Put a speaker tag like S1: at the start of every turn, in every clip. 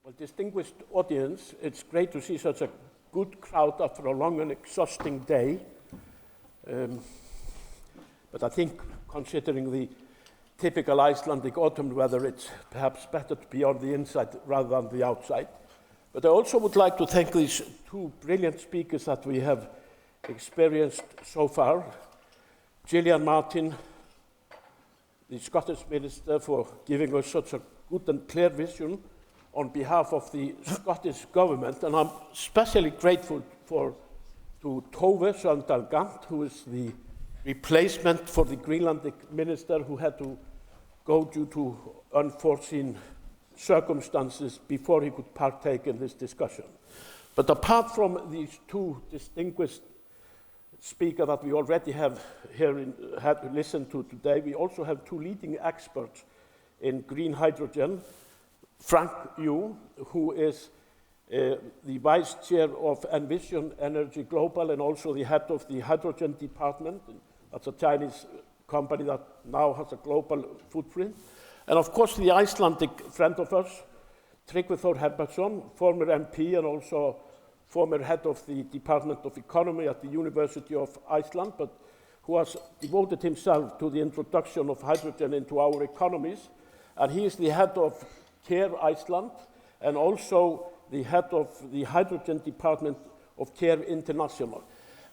S1: Well, distinguished audience, it's great to see such a good crowd after a long and exhausting day. But I think, considering the typical Icelandic autumn weather, it's perhaps better to be on the inside rather than the outside. But I also would like to thank these two brilliant speakers that we have experienced so far. Gillian Martin, the Scottish Minister, for giving us such a good and clear vision on behalf of the Scottish Government. And I'm especially grateful to Tove Søvndahl Gant, who is the replacement for the Greenlandic minister who had to go due to unforeseen circumstances before he could partake in this discussion. But apart from these two distinguished speakers that we already have here had listened to today, we also have two leading experts in green hydrogen. Frank Yu, who is the vice chair of Envision Energy Global and also the head of the hydrogen department. That's a Chinese company that now has a global footprint. And of course, the Icelandic friend of us, Tryggvi Herbertsson, former MP and also former head of the Department of Economy at the University of Iceland, but who has devoted himself to the introduction of hydrogen into our economies. And he is the head of Qair Iceland and also the head of the hydrogen department of Qair International.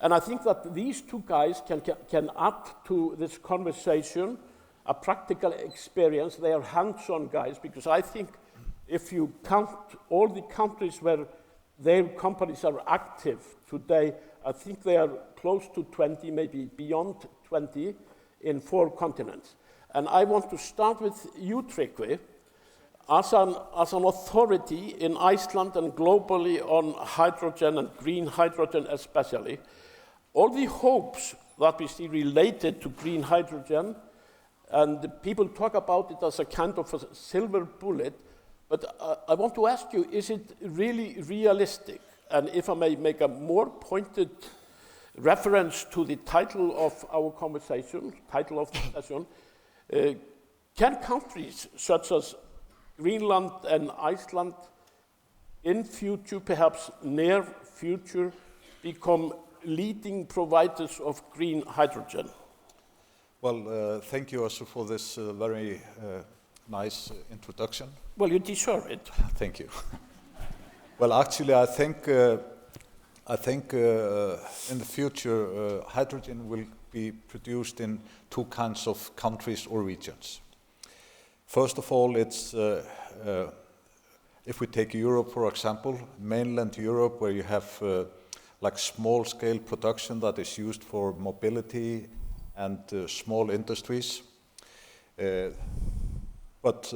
S1: And I think that these two guys can add to this conversation a practical experience. They are hands-on guys, because I think if you count all the countries where their companies are active today, I think they are close to 20, maybe beyond 20 in 4 continents. And I want to start with you, Tryggvi, as an authority in Iceland and globally on hydrogen and green hydrogen especially. All the hopes that we see related to green hydrogen, and the people talk about it as a kind of a silver bullet, but I want to ask you, is it really realistic? And if I may make a more pointed reference to the title of our conversation, title of the session, can countries such as Greenland and Iceland in future, perhaps near future, become leading providers of green hydrogen?
S2: Well, thank you, Össur, for this very nice introduction.
S1: Well, you deserve it.
S2: Thank you. Well, actually, I think in the future, hydrogen will be produced in 2 kinds of countries or regions. First of all, it's if we take Europe, for example, mainland Europe, where you have like small-scale production that is used for mobility and small industries, but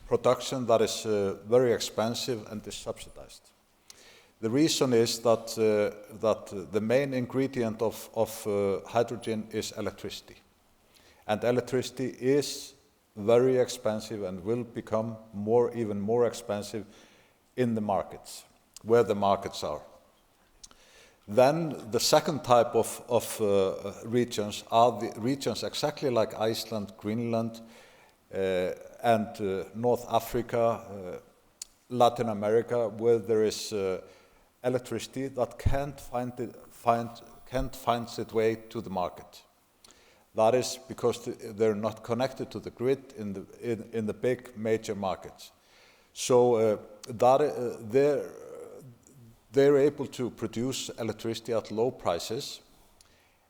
S2: production that is very expensive and is subsidized. The reason is that the main ingredient of hydrogen is electricity, and electricity is very expensive and will become even more expensive in the markets, where the markets are. Then the second type of regions are the regions exactly like Iceland, Greenland, and North Africa, Latin America, where there is electricity that can't find its way to the market. That is because they're not connected to the grid in the big major markets. So they're able to produce electricity at low prices,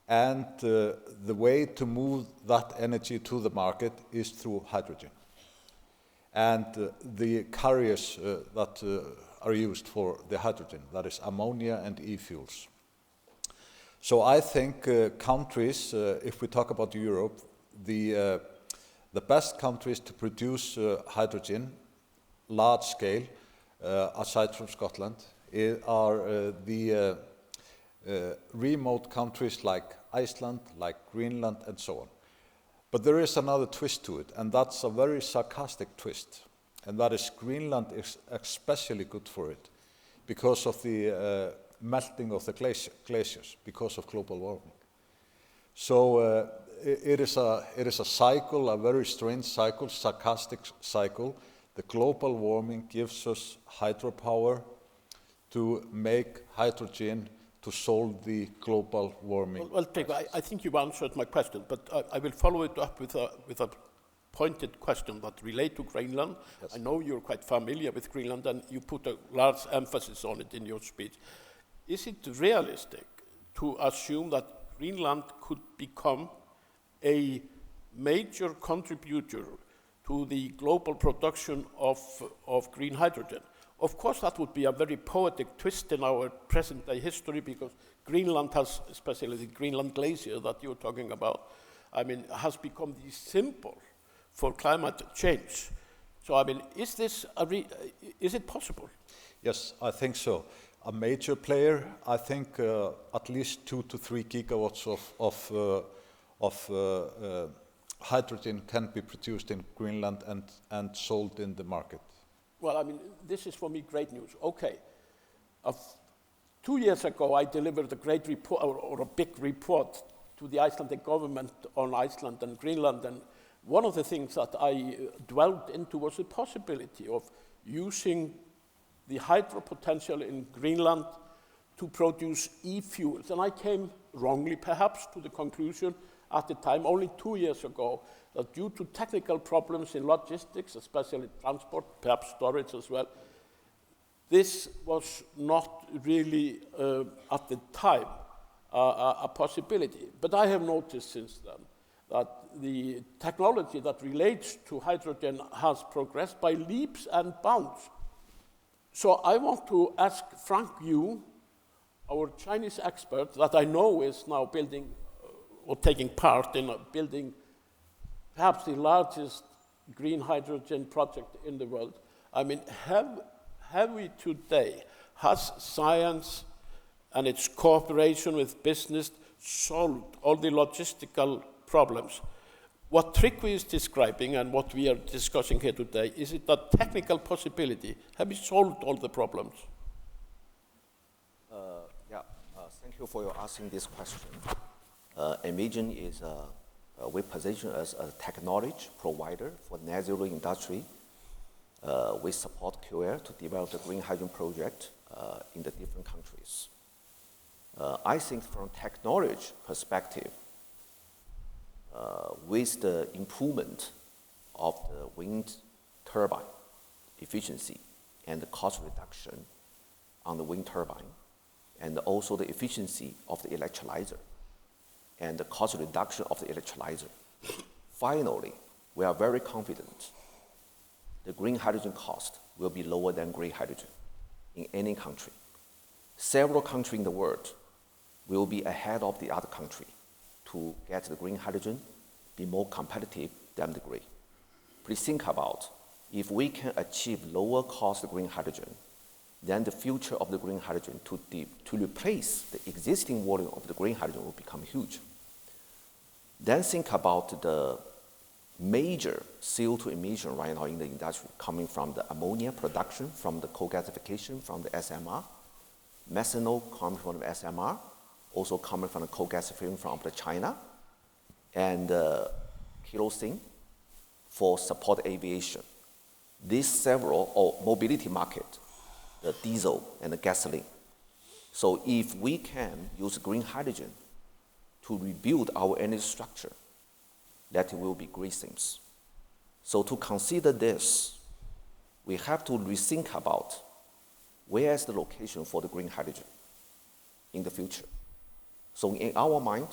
S2: and the way to move that energy to the market is through hydrogen. And the carriers that are used for the hydrogen, that is ammonia and e-fuels. So I think countries, if we talk about Europe, the best countries to produce hydrogen, large scale, aside from Scotland, are the remote countries like Iceland, like Greenland, and so on. But there is another twist to it, and that's a very sarcastic twist. And that is Greenland is especially good for it because of the melting of the glaciers because of global warming. So it is a cycle, a very strange cycle, sarcastic cycle. the global warming gives us hydropower to make hydrogen to solve the global warming.
S1: Well, Tryggvi, I think you've answered my question, but I will follow it up with a pointed question that relate to Greenland.
S2: Yes.
S1: I know you're quite familiar with Greenland, and you put a large emphasis on it in your speech. Is it realistic to assume that Greenland could become a major contributor to the global production of green hydrogen? Of course, that would be a very poetic twist in our present-day history, because Greenland has, especially the Greenland glacier that you're talking about, I mean, has become the symbol for climate change. So, I mean, is it possible?
S2: Yes, I think so. A major player, I think at least 2 to 3 gigawatts of hydrogen can be produced in Greenland and sold in the market.
S1: Well, I mean, this is for me great news. Okay, 2 years ago I delivered a great report, or a big report, to the Icelandic government on Iceland and Greenland, and one of the things that I dwelled into was the possibility of using the hydro potential in Greenland to produce e-fuels. And I came, wrongly perhaps, to the conclusion at the time, only 2 years ago, that due to technical problems in logistics, especially transport, perhaps storage as well, this was not really, at the time, a possibility. But I have noticed since then that the technology that relates to hydrogen has progressed by leaps and bounds. So I want to ask Frank Yu, our Chinese expert that I know is now building or taking part in building perhaps the largest green hydrogen project in the world. I mean, have we today, has science and its cooperation with business solved all the logistical problems? What Tryggvi is describing and what we are discussing here today, is it a technical possibility? Have we solved all the problems?
S3: Thank you for your asking this question. Envision is we position as a technology provider for net zero industry. We support Qair to develop the green hydrogen project in the different countries. I think from technology perspective, with the improvement of the wind turbine efficiency and the cost reduction on the wind turbine, and also the efficiency of the electrolyzer and the cost reduction of the electrolyzer, finally, we are very confident the green hydrogen cost will be lower than gray hydrogen in any country. Several countries in the world will be ahead of the other country to get the green hydrogen, be more competitive than the gray. Please think about if we can achieve lower cost green hydrogen, then the future of the green hydrogen to replace the existing volume of the green hydrogen will become huge. Then think about the major CO2 emission right now in the industry coming from the ammonia production, from the co-gasification, from the SMR, methanol coming from the SMR, also coming from the co-gasification from China, and kerosene for support aviation. These several mobility market, the diesel and the gasoline. So if we can use green hydrogen to rebuild our energy structure, that will be great things. So to consider this, we have to rethink about where is the location for the green hydrogen in the future. So in our mind,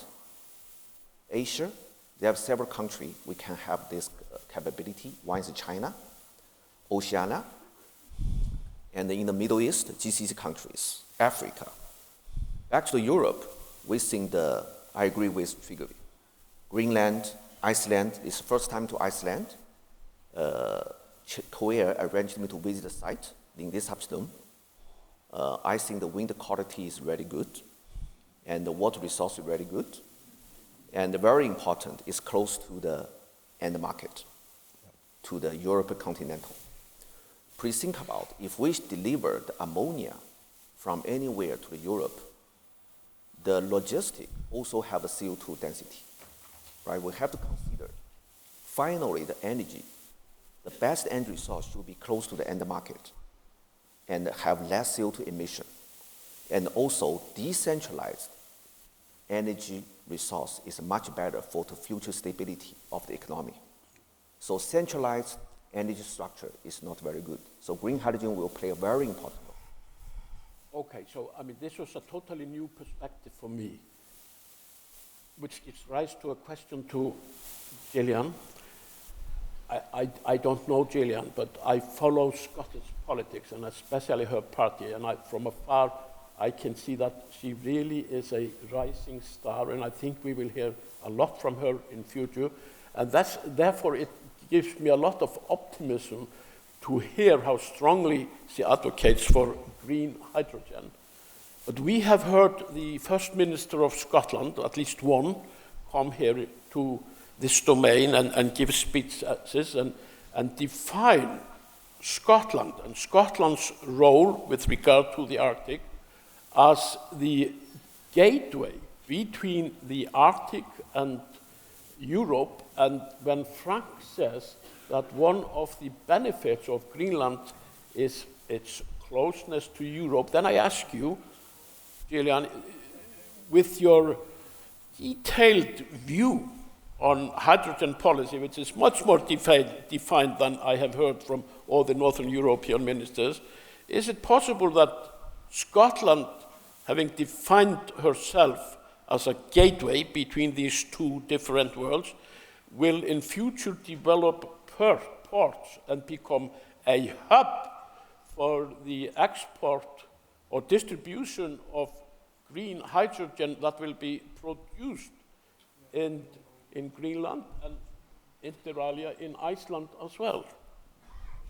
S3: Asia, there are several countries we can have this capability. One is China, Oceania, and in the Middle East, GCC countries, Africa. Back to Europe, we think I agree with Tryggvi. Greenland, Iceland is the first time to Iceland. Qair arranged me to visit the site in this afternoon. I think the wind quality is really good, and the water resource is really good. And very important, it's close to the end market, to the European continental. Please think about if we deliver the ammonia from anywhere to Europe, the logistic also have a CO2 density, right? We have to consider, finally, the energy the best energy resource should be close to the end market and have less CO2 emission. And also, decentralized energy resource is much better for the future stability of the economy. So centralized energy structure is not very good. So green hydrogen will play a very important role.
S1: Okay, so I mean, this was a totally new perspective for me, which gives rise to a question to Gillian. I don't know Gillian, but I follow Scottish politics, and especially her party, and from afar, I can see that she really is a rising star, and I think we will hear a lot from her in future. And therefore, it gives me a lot of optimism to hear how strongly she advocates for green hydrogen. But we have heard the First Minister of Scotland, at least one, come here to this domain and give speeches and define Scotland and Scotland's role with regard to the Arctic as the gateway between the Arctic and Europe. And when Frank says that one of the benefits of Greenland is its closeness to Europe, then I ask you, Gillian, with your detailed view on hydrogen policy, which is much more defined than I have heard from all the Northern European ministers, is it possible that Scotland, having defined herself as a gateway between these two different worlds, will in future develop ports and become a hub for the export or distribution of green hydrogen that will be produced in Greenland and inter alia in Iceland as well?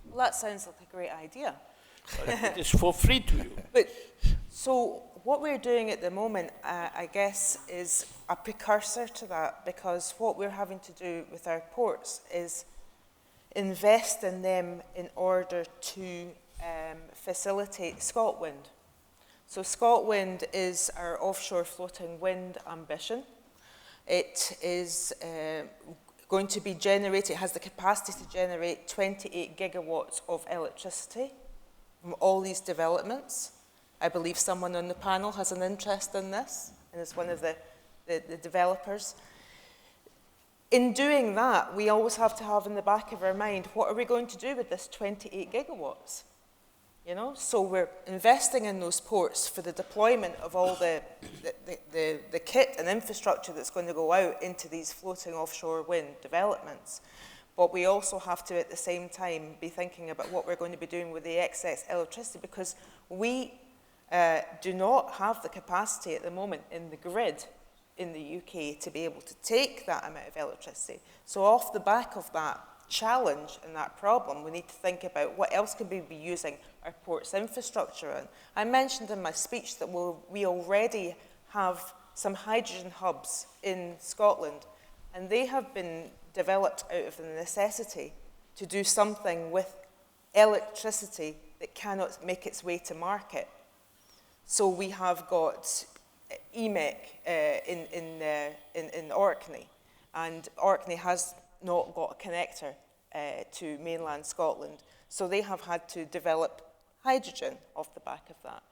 S4: Well, that sounds like a great idea.
S1: It is for free to you.
S4: But so what we're doing at the moment, I guess, is a precursor to that, because what we're having to do with our ports is invest in them in order to facilitate ScotWind. So ScotWind is our offshore floating wind ambition. It is going to be generated, it has the capacity to generate 28 gigawatts of electricity from all these developments. I believe someone on the panel has an interest in this and is one of the developers. In doing that, we always have to have in the back of our mind, what are we going to do with this 28 gigawatts? You know, so we're investing in those ports for the deployment of all the kit and infrastructure that's going to go out into these floating offshore wind developments. But we also have to, at the same time, be thinking about what we're going to be doing with the excess electricity, because we do not have the capacity at the moment in the grid in the UK to be able to take that amount of electricity. So off the back of that challenge and that problem, we need to think about what else could we be using our ports infrastructure in. I mentioned in my speech that we already have some hydrogen hubs in Scotland, and they have been developed out of the necessity to do something with electricity that cannot make its way to market. So we have got EMEC in Orkney, and Orkney has not got a connector to mainland Scotland. So they have had to develop hydrogen off the back of that.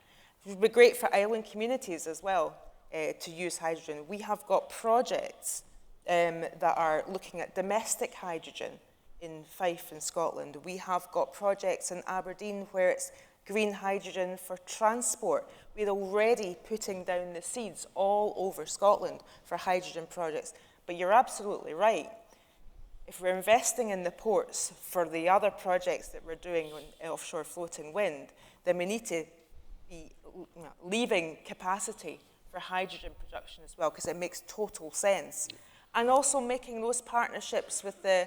S4: It would be great for island communities as well to use hydrogen. We have got projects that are looking at domestic hydrogen in Fife in Scotland. We have got projects in Aberdeen where it's green hydrogen for transport. We're already putting down the seeds all over Scotland for hydrogen projects. But you're absolutely right. If we're investing in the ports for the other projects that we're doing on offshore floating wind, then we need to be leaving capacity for hydrogen production as well, because it makes total sense. And also making those partnerships with the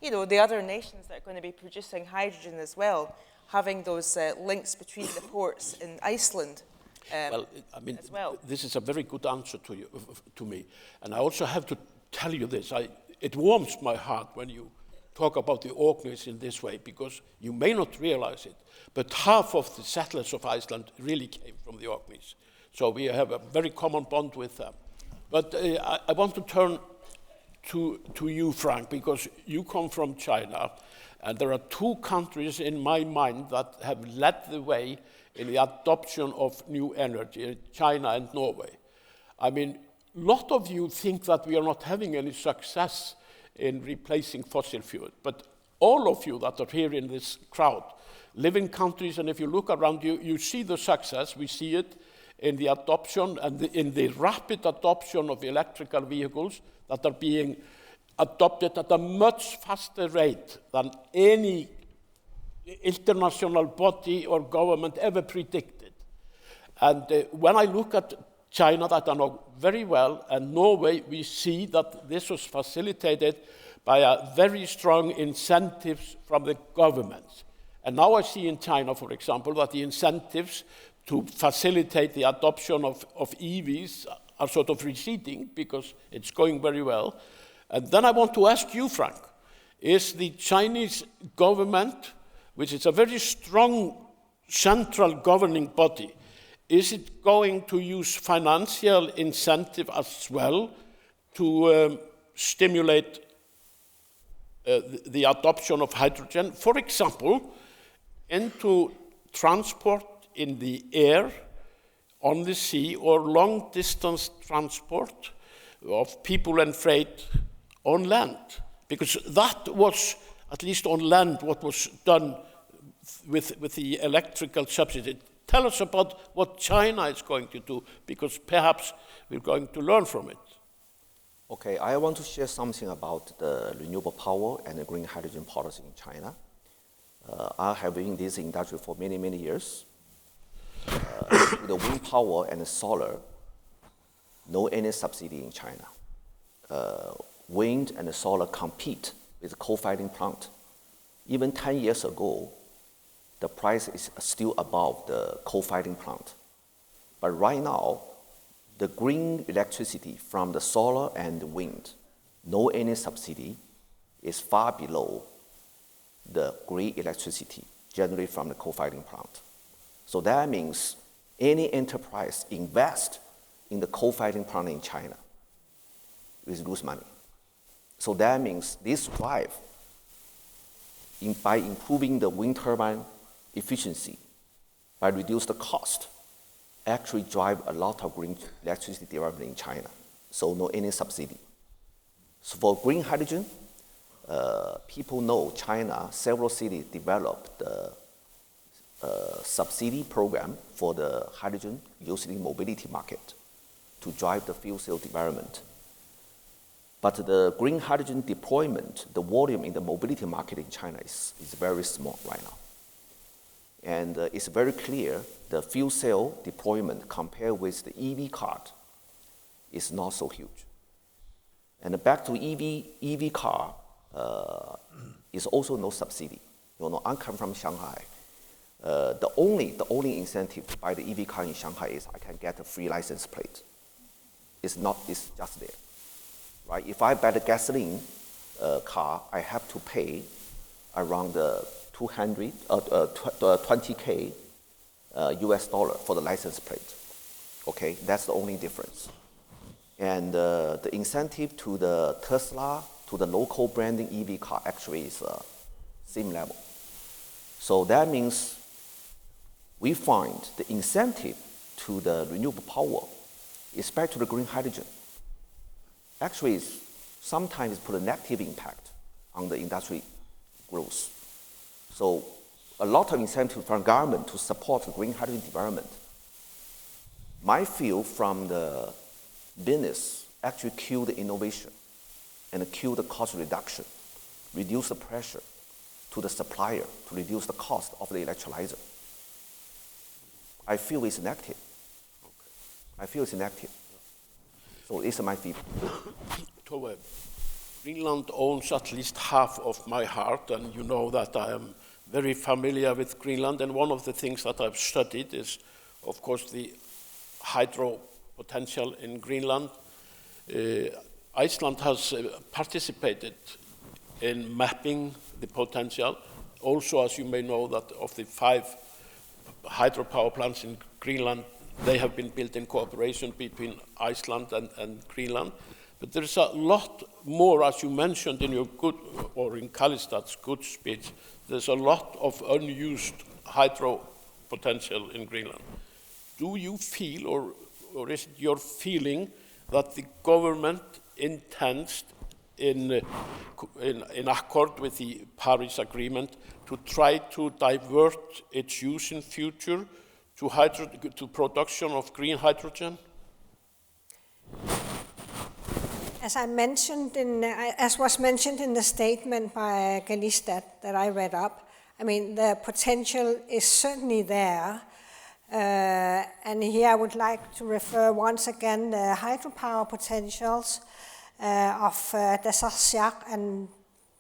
S4: other nations that are going to be producing hydrogen as well, having those links between the ports in Iceland
S1: well, I mean,
S4: as well.
S1: This is a very good answer to me. And I also have to tell you this. It warms my heart when you talk about the Orkneys in this way, because you may not realize it, but half of the settlers of Iceland really came from the Orkneys. So we have a very common bond with them. But I want to turn to you, Frank, because you come from China, And there are two countries in my mind that have led the way in the adoption of new energy, China and Norway. I mean, a lot of you think that we are not having any success in replacing fossil fuel, but all of you that are here in this crowd live in countries, and if you look around you, you see the success. We see it in the adoption and in the rapid adoption of electrical vehicles that are being adopted at a much faster rate than any international body or government ever predicted. And when I look at China, that I know very well, and Norway, we see that this was facilitated by a very strong incentives from the governments. And now I see in China, for example, that the incentives to facilitate the adoption of EVs are sort of receding because it's going very well. And then I want to ask you, Frank, is the Chinese government, which is a very strong central governing body, is it going to use financial incentive as well to stimulate the adoption of hydrogen, for example, into transport in the air, on the sea, or long-distance transport of people and freight on land? Because that was, at least on land, what was done with the electrical subsidy. Tell us about what China is going to do, because perhaps we're going to learn from it.
S3: Okay, I want to share something about the renewable power and the green hydrogen policy in China. I have been in this industry for many, many years. The wind power and the solar, no any subsidy in China. Wind and the solar compete with coal-firing plant. Even 10 years ago, the price is still above the coal-firing plant. But right now, the green electricity from the solar and the wind, no any subsidy, is far below the green electricity generated from the coal-firing plant. So that means any enterprise invest in the coal-firing plant in China will lose money. So that means this drive, by improving the wind turbine efficiency, by reduce the cost, actually drive a lot of green electricity development in China. So no any subsidy. So for green hydrogen, people know China, several cities developed the subsidy program for the hydrogen used in mobility market to drive the fuel cell development. But the green hydrogen deployment, the volume in the mobility market in China is very small right now. And it's very clear the fuel cell deployment compared with the EV car is not so huge. And back to EV car, is also no subsidy. You know, I come from Shanghai. The only incentive to buy the EV car in Shanghai is I can get a free license plate. It's just there, right? If I buy the gasoline car, I have to pay around 20K US dollar for the license plate. Okay, that's the only difference. And the incentive to the Tesla, to the local branding EV car actually is same level. So that means we find the incentive to the renewable power, especially to the green hydrogen, actually is sometimes put a negative impact on the industry growth. So a lot of incentive from government to support the green hydrogen development. My feel from the business actually kill the innovation and kill the cost reduction, reduce the pressure to the supplier to reduce the cost of the electrolyzer. I feel it's negative. Okay. I feel it's negative. So it's my feedback.
S1: Tove, Greenland owns at least half of my heart, and you know that I am very familiar with Greenland, and one of the things that I've studied is, of course, the hydro potential in Greenland. Iceland has participated in mapping the potential. Also, as you may know, that of the 5 hydropower plants in Greenland, they have been built in cooperation between Iceland and Greenland. But there's a lot more, as you mentioned in your good, or in Kallistad's good speech, there's a lot of unused hydro potential in Greenland. Do you feel, or is it your feeling, that the government intends, in accord with the Paris Agreement, to try to divert its use in future to production of green hydrogen?
S5: As I mentioned, as was mentioned in the statement by Gallistad that I read up, I mean, the potential is certainly there. And here I would like to refer once again the hydropower potentials of Desarsiaq and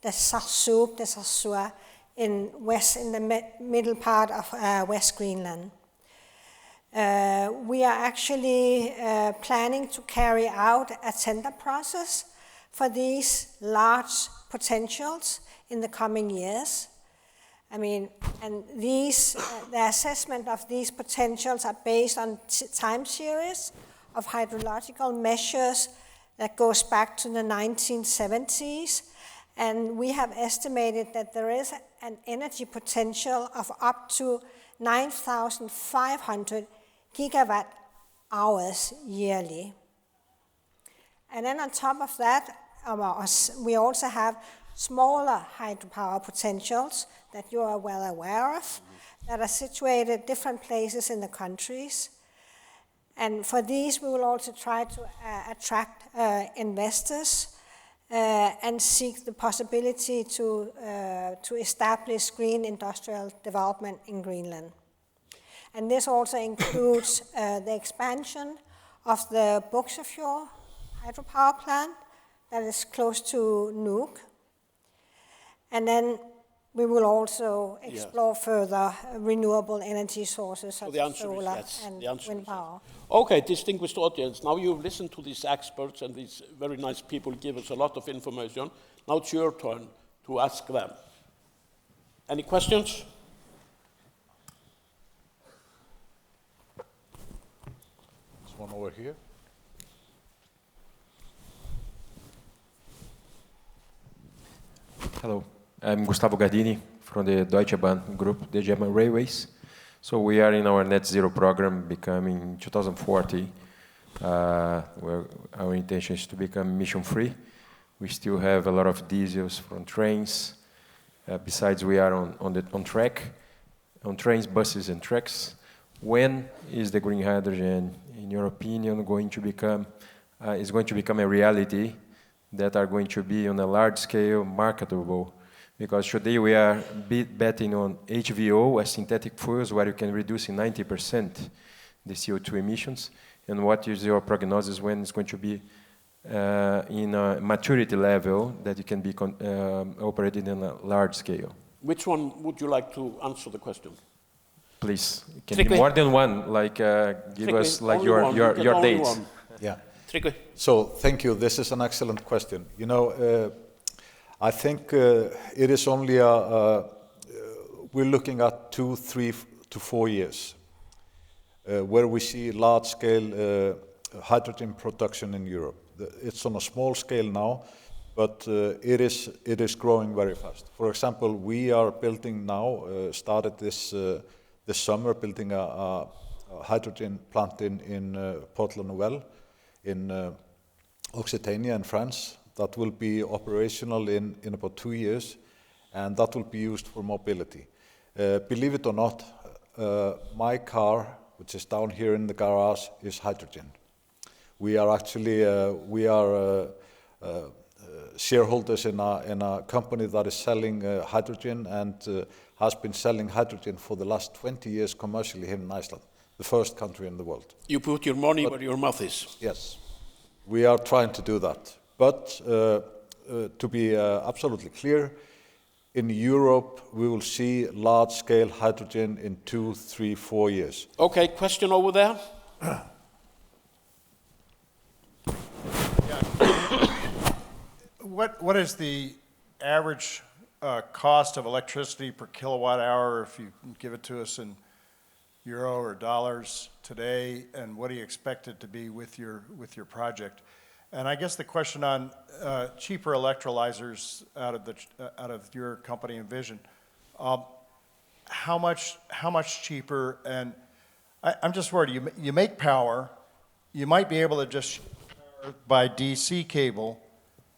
S5: Desarsuaq in the middle part of West Greenland. We are actually planning to carry out a tender process for these large potentials in the coming years. I mean, and these, the assessment of these potentials are based on time series of hydrological measures that goes back to the 1970s. And we have estimated that there is an energy potential of up to 9,500 gigawatt hours yearly. And then on top of that, we also have smaller hydropower potentials that you are well aware of, that are situated different places in the countries. And for these, we will also try to attract investors and seek the possibility to establish green industrial development in Greenland. And this also includes the expansion of the Buxafjord hydropower plant that is close to Nuuk. And then we will also explore further renewable energy sources such as solar and wind power.
S1: Okay, distinguished audience, now you've listened to these experts and these very nice people give us a lot of information. Now it's your turn to ask them. Any questions?
S2: There's one over here.
S6: Hello, I'm Gustavo Gardini from the Deutsche Bahn group, the German railways. So we are in our net zero program becoming 2040, where our intention is to become emission free. We still have a lot of diesels from trains. Besides, we are on trains, buses, and trucks. When is the green hydrogen, in your opinion, going to become a reality that are going to be on a large scale marketable? Because today we are betting on HVO as synthetic fuels, where you can reduce in 90% the CO2 emissions. And what is your prognosis when it's going to be in a maturity level that you can be operated in a large scale?
S1: Which one would you like to answer the question?
S6: Please, it can be more than one. Like give us like your dates.
S2: Yeah.
S1: Tryggvi.
S2: So thank you. This is an excellent question. You know, I think it is only we're looking at 2, 3 to 4 years where we see large-scale hydrogen production in Europe. It's on a small scale now, but it is growing very fast. For example, we are building now, started this summer, building a hydrogen plant in Port-la-Nouvelle in Occitania in France. That will be operational in about 2 years, and that will be used for mobility. Believe it or not, my car, which is down here in the garage, is hydrogen. We are actually shareholders in a company that is selling hydrogen and has been selling hydrogen for the last 20 years commercially here in Iceland, the first country in the world.
S1: You put your money where your mouth is.
S2: Yes, we are trying to do that. But to be absolutely clear, in Europe, we will see large-scale hydrogen in 2, 3, 4 years.
S1: Okay, question over there.
S7: What is the average cost of electricity per kilowatt hour, if you can give it to us in euro or dollars today, and what do you expect it to be with your project? And I guess the question on cheaper electrolyzers out of your company, Envision, how much cheaper? And I'm just worried. You make power, you might be able to just by DC cable,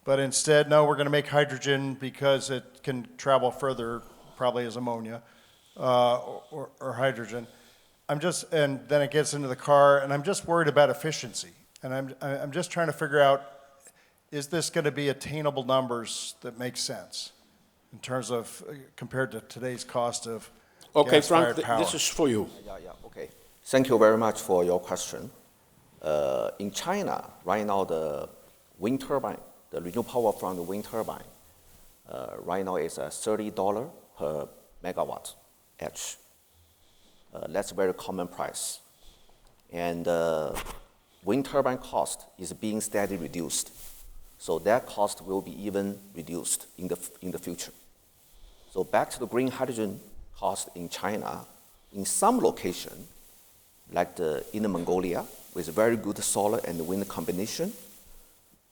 S7: but instead, no, we're going to make hydrogen because it can travel further, probably as ammonia or hydrogen. And then it gets into the car, and I'm just worried about efficiency. And I'm just trying to figure out, is this going to be attainable numbers that make sense in terms of compared to today's cost of gas-fired power?
S1: This is for you.
S3: Okay. Thank you very much for your question. In China, right now, the wind turbine, the renewable power from the wind turbine, right now is $30 per megawatt each. That's a very common price. And wind turbine cost is being steadily reduced. So that cost will be even reduced in the future. So back to the green hydrogen cost in China, in some location, like the Inner Mongolia, with very good solar and wind combination.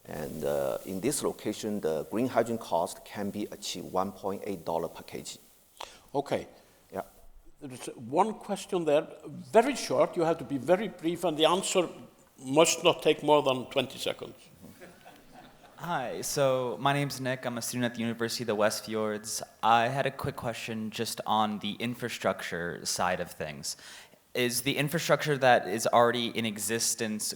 S3: And in this location, the green hydrogen cost can be achieved $1.8 per kg.
S1: Okay.
S3: Yeah.
S1: There's one question there, very short. You have to be very brief, and the answer must not take more than 20 seconds.
S8: Hi, so my name's Nick. I'm a student at the University of the West Fjords. I had a quick question just on the infrastructure side of things. Is the infrastructure that is already in existence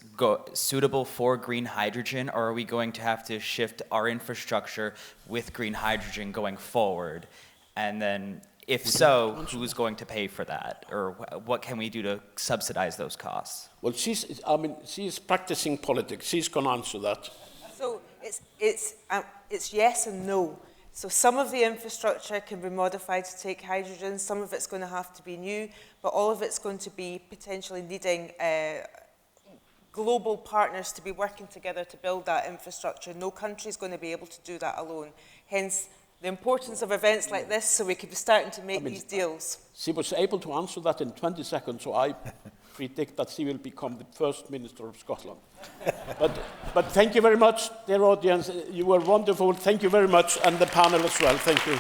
S8: suitable for green hydrogen, or are we going to have to shift our infrastructure with green hydrogen going forward? And then, if so, who's going to pay for that? Or what can we do to subsidize those costs?
S1: Well, she's practicing politics. She's going to answer that.
S4: So it's yes and no. So some of the infrastructure can be modified to take hydrogen, some of it's going to have to be new, but all of it's going to be potentially needing global partners to be working together to build that infrastructure. No country is going to be able to do that alone. Hence, the importance of events like this, so we could be starting to make these deals.
S1: She was able to answer that in 20 seconds, so I predict that she will become the first Minister of Scotland. But thank you very much, dear audience. You were wonderful. Thank you very much, and the panel as well. Thank you.